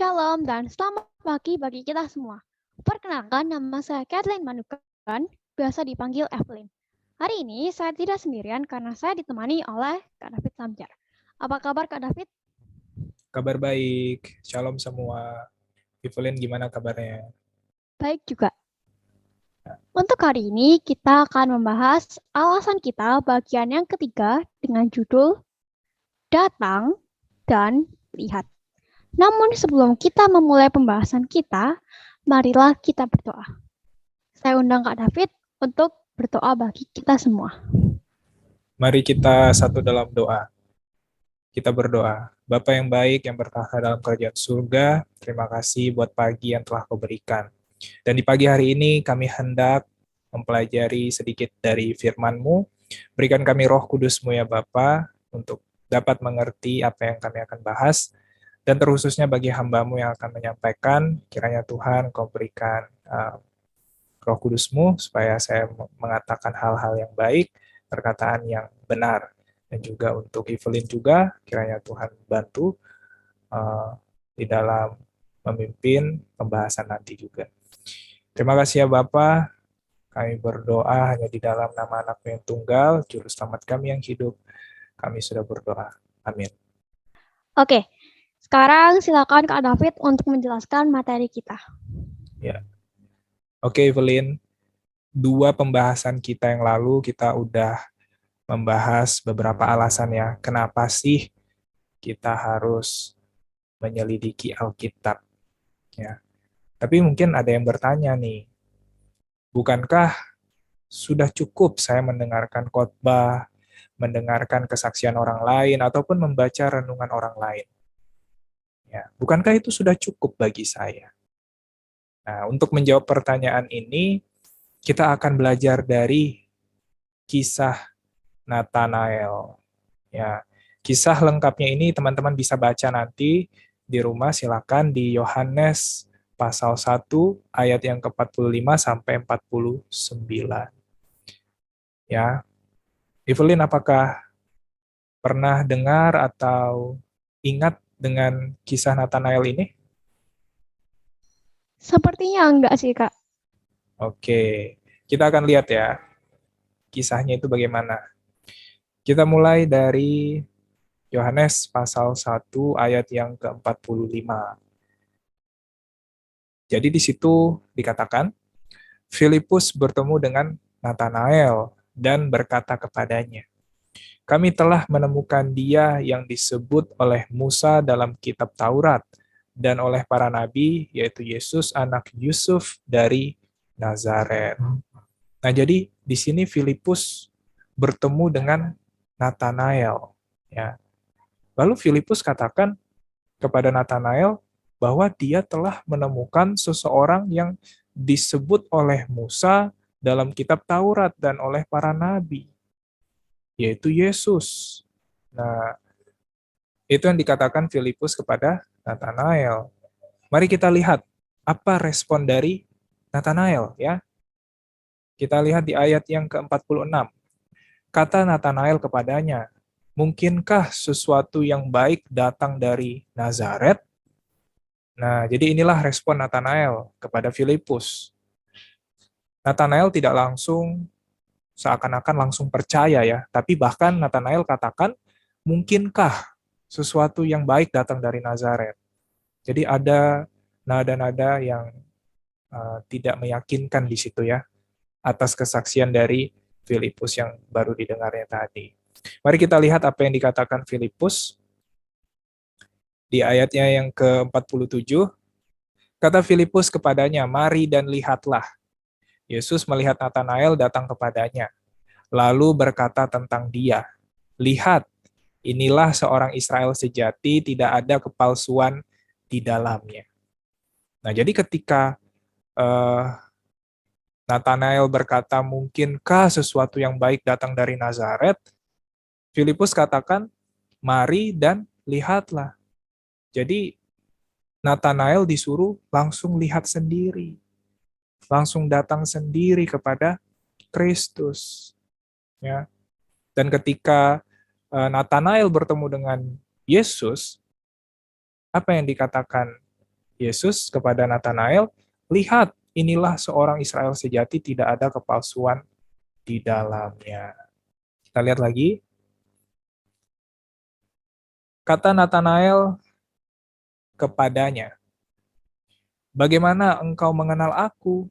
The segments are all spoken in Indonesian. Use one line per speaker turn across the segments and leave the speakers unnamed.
Shalom dan selamat pagi bagi kita semua. Perkenalkan, nama saya Kathleen Manukan, biasa dipanggil Evelyn. Hari ini saya tidak sendirian karena saya ditemani oleh Kak David Samjar. Apa kabar Kak David?
Kabar baik, shalom semua. Evelyn gimana kabarnya?
Baik juga. Untuk hari ini kita akan membahas alasan kita bagian yang ketiga dengan judul Datang dan Lihat. Namun sebelum kita memulai pembahasan kita, marilah kita berdoa. Saya undang Kak David untuk berdoa bagi kita semua.
Mari kita satu dalam doa. Kita berdoa. Bapa yang baik yang bertahta dalam kerajaan surga, terima kasih buat pagi yang telah kau berikan. Dan di pagi hari ini kami hendak mempelajari sedikit dari firman-Mu. Berikan kami roh kudus-Mu ya Bapa, untuk dapat mengerti apa yang kami akan bahas. Dan terkhususnya bagi hamba-Mu yang akan menyampaikan, kiranya Tuhan kau berikan roh kudus-Mu supaya saya mengatakan hal-hal yang baik, perkataan yang benar. Dan juga untuk Evelyn juga, kiranya Tuhan bantu di dalam memimpin pembahasan nanti juga. Terima kasih ya Bapak, kami berdoa hanya di dalam nama anak yang tunggal, Juru Selamat kami yang hidup. Kami sudah berdoa. Amin.
Oke, sekarang silakan Kak David untuk menjelaskan materi kita.
Ya. Oke Evelyn, dua pembahasan kita yang lalu kita udah membahas beberapa alasan ya, kenapa sih kita harus menyelidiki Alkitab. Ya. Tapi mungkin ada yang bertanya nih, bukankah sudah cukup saya mendengarkan khotbah, mendengarkan kesaksian orang lain, ataupun membaca renungan orang lain? Ya, bukankah itu sudah cukup bagi saya? Nah, untuk menjawab pertanyaan ini, kita akan belajar dari kisah Nathanael. Ya, kisah lengkapnya ini teman-teman bisa baca nanti di rumah, silakan di Yohanes pasal 1 ayat yang ke-45 sampai 49. Ya. Evelyn, apakah pernah dengar atau ingat dengan kisah Nathanael ini?
Sepertinya enggak sih Kak.
Oke, kita akan lihat ya kisahnya itu bagaimana. Kita mulai dari Yohanes pasal 1 ayat yang ke-45. Jadi di situ dikatakan, Filipus bertemu dengan Nathanael dan berkata kepadanya, "Kami telah menemukan dia yang disebut oleh Musa dalam kitab Taurat dan oleh para nabi, yaitu Yesus anak Yusuf dari Nazaret." Nah, jadi di sini Filipus bertemu dengan Nathanael, ya. Lalu Filipus katakan kepada Nathanael bahwa dia telah menemukan seseorang yang disebut oleh Musa dalam kitab Taurat dan oleh para nabi, yaitu Yesus. Nah, itu yang dikatakan Filipus kepada Nathanael. Mari kita lihat apa respon dari Nathanael, ya. Kita lihat di ayat yang ke-46. Kata Nathanael kepadanya, "Mungkinkah sesuatu yang baik datang dari Nazaret?" Nah, jadi inilah respon Nathanael kepada Filipus. Nathanael tidak langsung seakan-akan langsung percaya ya, tapi bahkan Nathanael katakan, "Mungkinkah sesuatu yang baik datang dari Nazaret?" Jadi ada nada-nada yang tidak meyakinkan di situ ya, atas kesaksian dari Filipus yang baru didengarnya tadi. Mari kita lihat apa yang dikatakan Filipus di ayatnya yang ke-47. Kata Filipus kepadanya, "Mari dan lihatlah." Yesus melihat Nathanael datang kepadanya, lalu berkata tentang dia, "Lihat, inilah seorang Israel sejati, tidak ada kepalsuan di dalamnya." Nah, jadi ketika Nathanael berkata, "Mungkinkah sesuatu yang baik datang dari Nazaret?" Filipus katakan, "Mari dan lihatlah." Jadi Nathanael disuruh langsung lihat sendiri, langsung datang sendiri kepada Kristus. Ya. Dan ketika Nathanael bertemu dengan Yesus, apa yang dikatakan Yesus kepada Natanael, lihat, inilah seorang Israel sejati, tidak ada kepalsuan di dalamnya. Kita lihat lagi. Kata Natanael kepadanya, bagaimana engkau mengenal aku?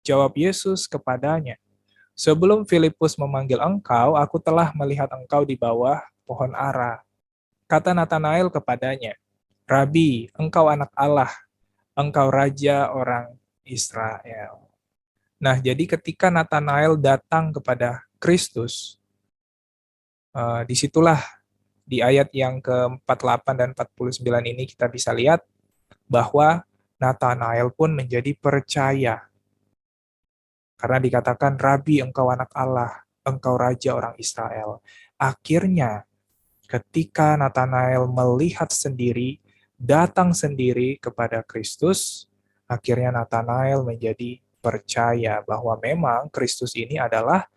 Jawab Yesus kepadanya, sebelum Filipus memanggil engkau, aku telah melihat engkau di bawah pohon ara. Kata Natanael kepadanya, Rabi, engkau anak Allah, engkau raja orang Israel. Nah, jadi ketika Natanael datang kepada Kristus, disitulah di ayat yang ke-48 dan 49 ini kita bisa lihat bahwa Natanael pun menjadi percaya. Karena dikatakan, Rabi, engkau anak Allah, engkau raja orang Israel. Akhirnya, ketika Natanael melihat sendiri, datang sendiri kepada Kristus, akhirnya Natanael menjadi percaya bahwa memang Kristus ini adalah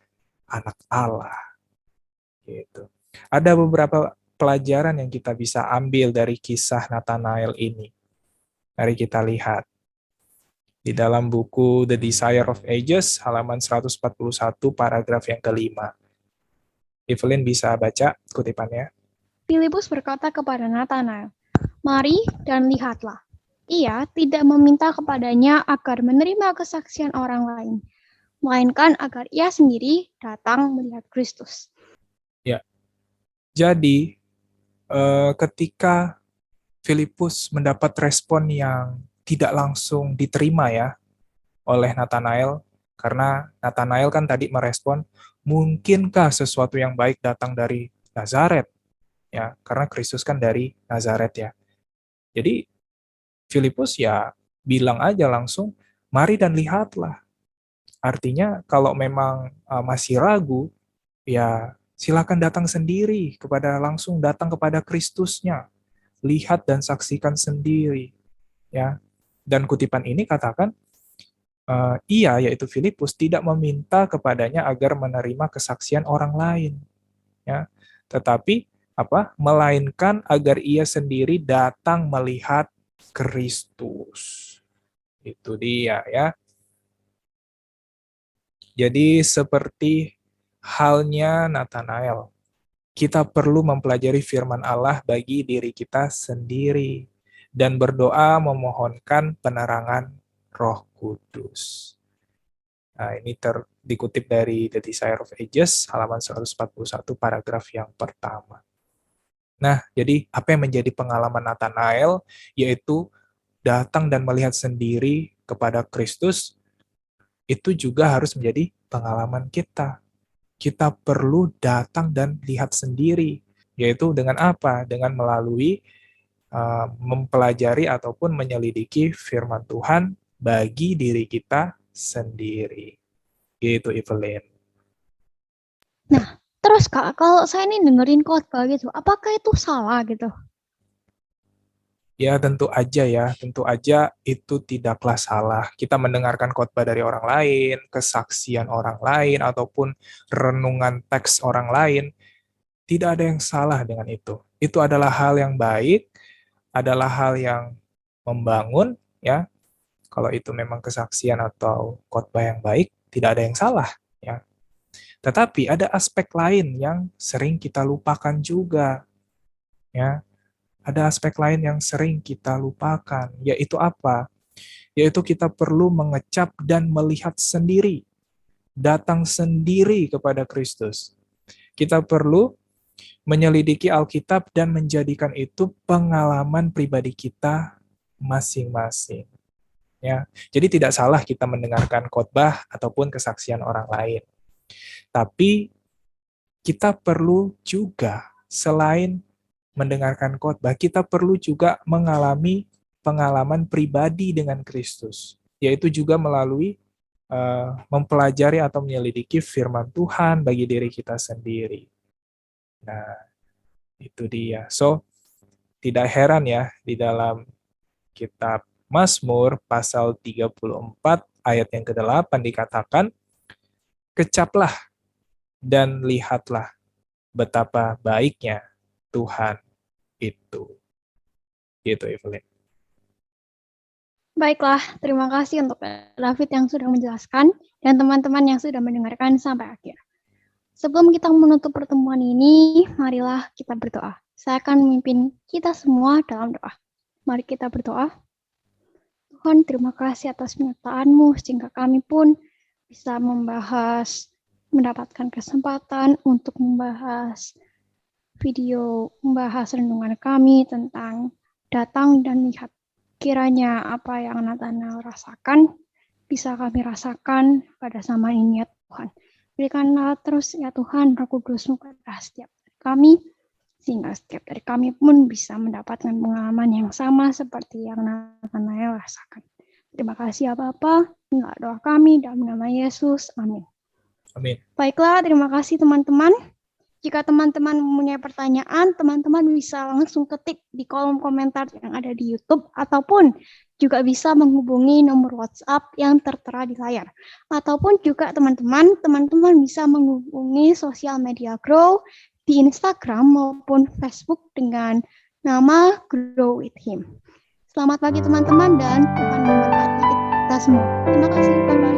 anak Allah. Gitu. Ada beberapa pelajaran yang kita bisa ambil dari kisah Natanael ini. Mari kita lihat. Di dalam buku The Desire of Ages, halaman 141, paragraf yang kelima. Evelyn bisa baca kutipannya?
Filipus berkata kepada Natanael, mari dan lihatlah. Ia tidak meminta kepadanya agar menerima kesaksian orang lain, melainkan agar ia sendiri datang melihat Kristus.
Ya. Jadi, ketika Filipus mendapat respon yang tidak langsung diterima ya oleh Natanael, karena Natanael kan tadi merespon, mungkinkah sesuatu yang baik datang dari Nazaret? Ya, karena Kristus kan dari Nazaret ya. Jadi Filipus ya bilang aja langsung, mari dan lihatlah. Artinya kalau memang masih ragu, ya silakan datang sendiri langsung datang kepada Kristusnya. Lihat dan saksikan sendiri. Ya. Dan kutipan ini katakan, ia yaitu Filipus tidak meminta kepadanya agar menerima kesaksian orang lain. Ya. Tetapi melainkan agar ia sendiri datang melihat Kristus. Itu dia ya. Jadi seperti halnya Natanael, kita perlu mempelajari firman Allah bagi diri kita sendiri dan berdoa memohonkan penerangan Roh Kudus. Nah, ini dikutip dari The Desire of Ages, halaman 141, paragraf yang pertama. Nah, jadi apa yang menjadi pengalaman Natanael, yaitu datang dan melihat sendiri kepada Kristus, itu juga harus menjadi pengalaman kita. Kita perlu datang dan lihat sendiri, yaitu dengan apa? Dengan melalui mempelajari ataupun menyelidiki firman Tuhan bagi diri kita sendiri. Gitu, Evelyn.
Nah, terus Kak, kalau saya ini dengerin khotbah gitu, apakah itu salah gitu?
Ya, tentu aja itu tidaklah salah. Kita mendengarkan khotbah dari orang lain, kesaksian orang lain, ataupun renungan teks orang lain, tidak ada yang salah dengan itu. Itu adalah hal yang baik, adalah hal yang membangun, ya. Kalau itu memang kesaksian atau khotbah yang baik, tidak ada yang salah, ya. Tetapi ada aspek lain yang sering kita lupakan juga, ya. Ada aspek lain yang sering kita lupakan, yaitu apa? Yaitu kita perlu mengecap dan melihat sendiri, datang sendiri kepada Kristus. Kita perlu menyelidiki Alkitab dan menjadikan itu pengalaman pribadi kita masing-masing. Ya, jadi tidak salah kita mendengarkan khotbah ataupun kesaksian orang lain. Tapi kita perlu juga selain mendengarkan khotbah, kita perlu juga mengalami pengalaman pribadi dengan Kristus, yaitu juga melalui mempelajari atau menyelidiki firman Tuhan bagi diri kita sendiri. Nah, itu dia. So, tidak heran ya di dalam kitab Mazmur pasal 34 ayat yang ke-8 dikatakan, kecaplah dan lihatlah betapa baiknya Tuhan itu. Gitu, Evelyn.
Baiklah, terima kasih untuk David yang sudah menjelaskan dan teman-teman yang sudah mendengarkan sampai akhir. Sebelum kita menutup pertemuan ini, marilah kita berdoa. Saya akan memimpin kita semua dalam doa. Mari kita berdoa. Tuhan, terima kasih atas penyertaan-Mu sehingga kami pun bisa mendapatkan kesempatan untuk membahas renungan kami tentang datang dan lihat. Kiranya apa yang Nathanael rasakan bisa kami rasakan pada zaman ini ya Tuhan. Berikanlah terus ya Tuhan Roh Kudus-Mu pada setiap kami, sehingga setiap dari kami pun bisa mendapatkan pengalaman yang sama seperti yang Nathanael rasakan. Terima kasih ya Bapa, inilah doa kami dalam nama Yesus, amin.
Amin.
Baiklah, terima kasih teman-teman. Jika teman-teman mempunyai pertanyaan, teman-teman bisa langsung ketik di kolom komentar yang ada di YouTube, ataupun juga bisa menghubungi nomor WhatsApp yang tertera di layar. Ataupun juga teman-teman bisa menghubungi sosial media Grow di Instagram maupun Facebook dengan nama Grow with Him. Selamat pagi teman-teman dan Tuhan memberkati kita semua. Terima kasih. Bye-bye.